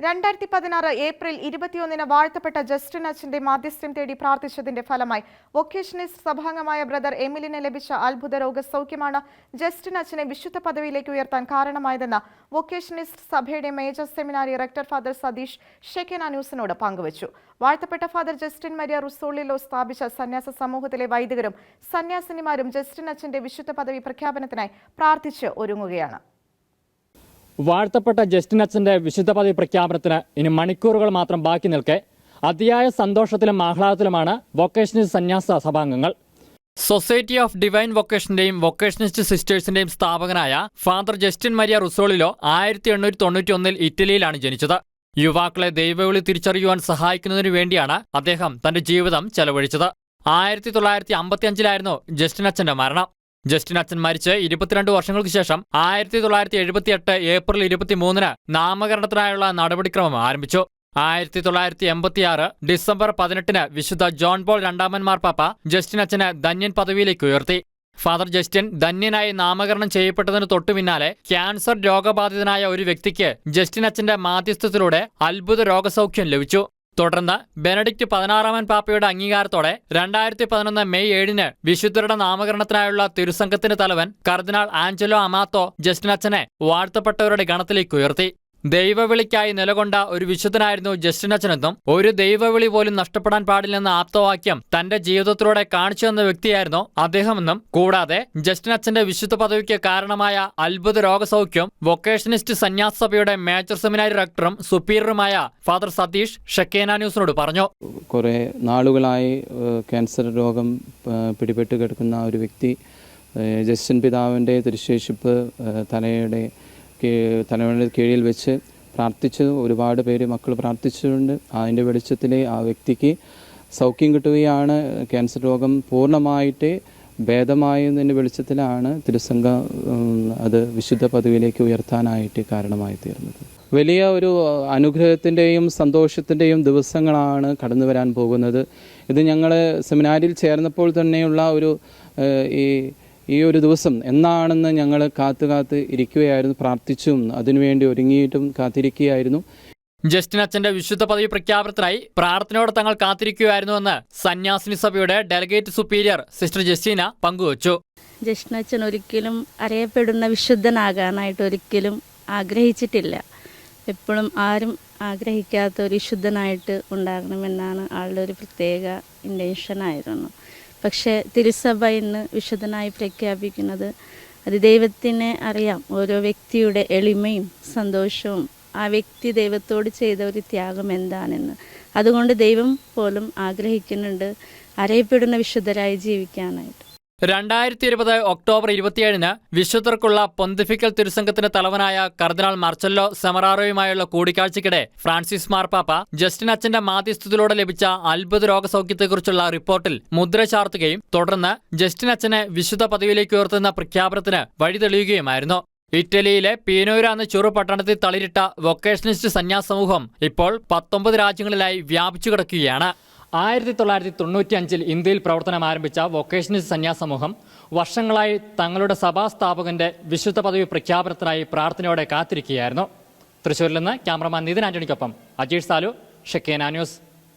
2016 April 21 വാഴ്ത്തപ്പെട്ട Justin അച്ഛന്റെ മാധ്യസ്ഥ്യം തേടി പ്രാർത്ഥിച്ചതിന്റെ ഫലമായി വൊക്കേഷനിസ്റ്റ് സഭാംഗമായ ബ്രദർ എമിലിന് ലഭിച്ച അത്ഭുത രോഗസൗഖ്യമാണ് ജസ്റ്റിൻ അച്ഛനെ വിശുദ്ധ പദവിയിലേക്ക് ഉയർത്താൻ കാരണമായതെന്ന് വൊക്കേഷനിസ്റ്റ് സഭയുടെ major seminary rector father Satheesh Shekinah ന്യൂസിനോട് പങ്കുവച്ചു. വാഴ്ത്തപ്പെട്ട ഫാദർ ജസ്റ്റിൻ മരിയ റുസോളിലോ സ്ഥാപിച്ച സന്യാസ സമൂഹത്തിലെ വൈദികരും സന്യാസിനിമാരും ജസ്റ്റിൻ അച്ഛന്റെ വിശുദ്ധ പദവി പ്രഖ്യാപനത്തിനായി പ്രാർത്ഥിച്ച് ഒരുങ്ങുകയാണ്. വാഴ്ത്തപ്പെട്ട ജസ്റ്റിൻ അച്ഛന്റെ വിശുദ്ധ പദവി പ്രഖ്യാപനത്തിന് ഇനി മണിക്കൂറുകൾ മാത്രം ബാക്കി നിൽക്കെ അതിയായ സന്തോഷത്തിലും ആഹ്ലാദത്തിലുമാണ് വൊക്കേഷനിസ്റ്റ് സന്യാസ സഭാംഗങ്ങൾ. സൊസൈറ്റി ഓഫ് ഡിവൈൻ വൊക്കേഷന്റെയും വൊക്കേഷനിസ്റ്റ് സിസ്റ്റേഴ്സിന്റെയും സ്ഥാപകനായ ഫാദർ ജസ്റ്റിൻ മരിയ റുസോളിലോ 1891 ഇറ്റലിയിലാണ് ജനിച്ചത്. യുവാക്കളെ ദൈവവിളി തിരിച്ചറിയുവാൻ സഹായിക്കുന്നതിനു വേണ്ടിയാണ് അദ്ദേഹം തന്റെ ജീവിതം ചെലവഴിച്ചത്. 1955 ജസ്റ്റിൻ അച്ഛന്റെ മരണം. ജസ്റ്റിൻ അച്ഛൻ മരിച്ച് 22 വർഷങ്ങൾക്ക് ശേഷം 1978 ഏപ്രിൽ 23 നാമകരണത്തിനായുള്ള നടപടിക്രമം ആരംഭിച്ചു. 1986 ഡിസംബർ 18 വിശുദ്ധ ജോൺ പോൾ രണ്ടാമൻ മാർപ്പാപ്പ ജസ്റ്റിൻ അച്ഛന് ധന്യൻ പദവിയിലേക്ക് ഉയർത്തി. ഫാദർ ജസ്റ്റിൻ ധന്യനായി നാമകരണം ചെയ്യപ്പെട്ടതിന് തൊട്ടു പിന്നാലെ ക്യാൻസർ രോഗബാധിതനായ ഒരു വ്യക്തിക്ക് ജസ്റ്റിൻ അച്ഛന്റെ മാധ്യസ്ഥത്തിലൂടെ അത്ഭുത രോഗസൗഖ്യം ലഭിച്ചു. തുടർന്ന് ബെനഡിക്റ്റ് 16 പാപ്പയുടെ അംഗീകാരത്തോടെ 2011 മെയ് 7 വിശുദ്ധരുടെ നാമകരണത്തിനായുള്ള തിരുസംഘത്തിന്റെ തലവൻ കർദിനാൾ ആഞ്ചലോ അമാത്തോ ജസ്റ്റിൻ അച്ഛനെ വാഴ്ത്തപ്പെട്ടവരുടെ ഗണത്തിലേക്ക് ഉയർത്തി. ദൈവവിളിക്കായി നിലകൊണ്ട ഒരു വിശുദ്ധനായിരുന്നു ജസ്റ്റിൻ അച്ഛനെന്നും ഒരു ദൈവവിളി പോലും നഷ്ടപ്പെടാൻ പാടില്ലെന്ന ആപ്തവാക്യം തന്റെ ജീവിതത്തിലൂടെ കാണിച്ചു തന്ന വ്യക്തിയായിരുന്നു അദ്ദേഹമെന്നും, കൂടാതെ ജസ്റ്റിൻ അച്ഛന്റെ വിശുദ്ധ പദവിക്ക് കാരണമായ അത്ഭുത രോഗസൗഖ്യം വൊക്കേഷനിസ്റ്റ് സന്യാസ സഭയുടെ മേജർ സെമിനാരി റെക്ടറും സുപ്പീരിയറുമായ ഫാദർ സതീഷ് ഷെക്കേന ന്യൂസിനോട് പറഞ്ഞു. കുറെ നാളുകളായി ക്യാൻസർ രോഗം പിടിപെട്ട് കിടക്കുന്ന ഒരു വ്യക്തി ജസ്റ്റിൻ പിതാവിൻ്റെ തിരുശേഷിപ്പ് തലയുടെ കീഴിൽ വെച്ച് പ്രാർത്ഥിച്ചു. ഒരുപാട് പേര് മക്കൾ പ്രാർത്ഥിച്ചിട്ടുണ്ട്. അതിൻ്റെ വെളിച്ചത്തിൽ ആ വ്യക്തിക്ക് സൗഖ്യം കിട്ടുകയാണ്. ക്യാൻസർ രോഗം പൂർണ്ണമായിട്ട് ഭേദമായതിൻ്റെ വെളിച്ചത്തിലാണ് തിരുസംഘം അത് വിശുദ്ധ പദവിയിലേക്ക് ഉയർത്താനായിട്ട് കാരണമായി തീർന്നത്. വലിയ ഒരു അനുഗ്രഹത്തിൻ്റെയും സന്തോഷത്തിൻ്റെയും ദിവസങ്ങളാണ് കടന്നു വരാൻ പോകുന്നത്. ഇത് ഞങ്ങൾ സെമിനാരിയിൽ ചേർന്നപ്പോൾ തന്നെയുള്ള ഒരു ഈ ഒരു ദിവസം എന്നാണെന്ന് ഞങ്ങൾ കാത്തു ഇരിക്കുകയായിരുന്നു. പ്രാർത്ഥിച്ചും അതിനുവേണ്ടി ഒരുങ്ങിയിട്ടും കാത്തിരിക്കുകയായിരുന്നു. ജസ്റ്റിൻ അച്ഛന്റെ വിശുദ്ധ പദവി പ്രഖ്യാപനത്തിനായി പ്രാർത്ഥനയോടെ തങ്ങൾ കാത്തിരിക്കുകയായിരുന്നുവെന്ന് സന്യാസിനി സഭയുടെ ഡെലഗേറ്റ് സുപ്പീരിയർ സിസ്റ്റർ ജെസ്റ്റീന പങ്കുവച്ചു. ജസ്റ്റിൻ അച്ഛൻ ഒരിക്കലും അറിയപ്പെടുന്ന വിശുദ്ധനാകാനായിട്ട് ഒരിക്കലും ആഗ്രഹിച്ചിട്ടില്ല. എപ്പോഴും ആരും ആഗ്രഹിക്കാത്ത ഒരു വിശുദ്ധനായിട്ട് ഉണ്ടാകണമെന്നാണ് ആളുടെ ഒരു പ്രത്യേക ഇൻറ്റൻഷനായിരുന്നു. പക്ഷേ തിരുസഭ ഇന്ന് വിശുദ്ധനായി പ്രഖ്യാപിക്കുന്നത് അത് ദൈവത്തിനെ അറിയാം. ഓരോ വ്യക്തിയുടെ എളിമയും സന്തോഷവും ആ വ്യക്തി ദൈവത്തോട് ചെയ്ത ഒരു ത്യാഗം എന്താണെന്ന്. അതുകൊണ്ട് ദൈവം പോലും ആഗ്രഹിക്കുന്നുണ്ട് അറിയപ്പെടുന്ന വിശുദ്ധരായി ജീവിക്കാനായിട്ട്. 2020 ഒക്ടോബർ 27 വിശുദ്ധർക്കുള്ള പൊന്തിഫിക്കൽ തിരുസംഘത്തിന്റെ തലവനായ കർദിനാൾ മാർച്ചല്ലോ സെമറാറോയുമായുള്ള കൂടിക്കാഴ്ചയ്ക്കിടെ ഫ്രാൻസിസ് മാർപ്പാപ്പ ജസ്റ്റിൻ അച്ഛന്റെ മാധ്യസ്ഥത്തിലൂടെ ലഭിച്ച അത്ഭുത രോഗസൗഖ്യത്തെക്കുറിച്ചുള്ള റിപ്പോർട്ടിൽ മുദ്ര ചാർത്തുകയും തുടർന്ന് ജസ്റ്റിൻ അച്ഛനെ വിശുദ്ധ പദവിയിലേക്ക് ഉയർത്തുന്ന പ്രഖ്യാപനത്തിന് വഴി തെളിയുകയുമായിരുന്നു. ഇറ്റലിയിലെ പീനോര എന്ന ചെറു പട്ടണത്തിൽ തളിരിട്ട വൊക്കേഷനിസ്റ്റ് സന്യാസ സമൂഹം ഇപ്പോൾ 19 രാജ്യങ്ങളിലായി വ്യാപിച്ചു കിടക്കുകയാണ്. 1995 ഇന്ത്യയിൽ പ്രവർത്തനം ആരംഭിച്ച വൊക്കേഷനിസ്റ്റ് സന്യാസ സമൂഹം വർഷങ്ങളായി തങ്ങളുടെ സഭാസ്ഥാപകന്റെ വിശുദ്ധ പദവി പ്രഖ്യാപനത്തിനായി പ്രാർത്ഥനയോടെ കാത്തിരിക്കുകയായിരുന്നു. തൃശ്ശൂരിൽ നിന്ന് ക്യാമറമാൻ നിതിൻ ആന്റണിക്കൊപ്പം അജീഷ് സാലു, ഷെക്കേന ന്യൂസ്.